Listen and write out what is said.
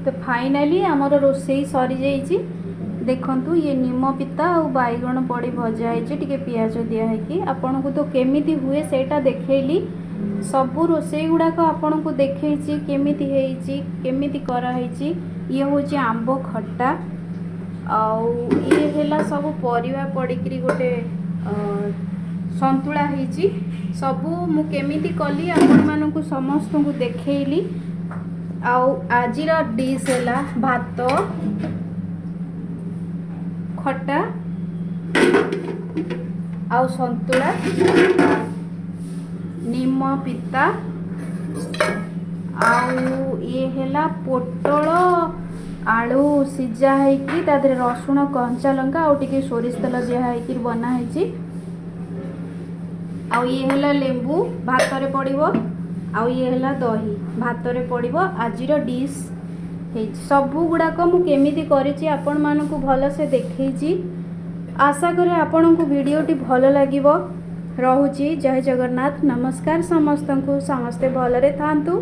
तो फाइनाली आमर रोसई सरी जाइए। देखंतु ये नीम पिता और बैगण पड़ी भजा है पियाज दिखाई आपन को तो केमिति हुए सेटा देखैली। सबू रोसई गुड़ाक आपन को देखी केमिति कराई। ये हूँ आंब खट्टा आउ ये है सब परिवा पड़िकी गोटे संतुला होती। सबू मु केमिति कली आपण मानकु समस्त को देखैली। आउ आजिर डिश है भात खट्टा आउ संतुला नीम पिता आउ ये है पोटल आलू सिझा होगी तादरे रसुण कंचा लंका आउ टिके सोरिष तेल दिखाई बना है। आउ ये है लेंबू भात रे पड़िबो आउ ये है दही भात रे पड़िबो। आजिर डिश है सबू गुड़ाक मु केमिति करिछि आपण मानकु भल से देखैछि। आशा करे आपण को वीडियोटी भल लागिबो। रहुछि। जय जगन्नाथ। नमस्कार समस्तंकु। समस्ते भलरे थांतु।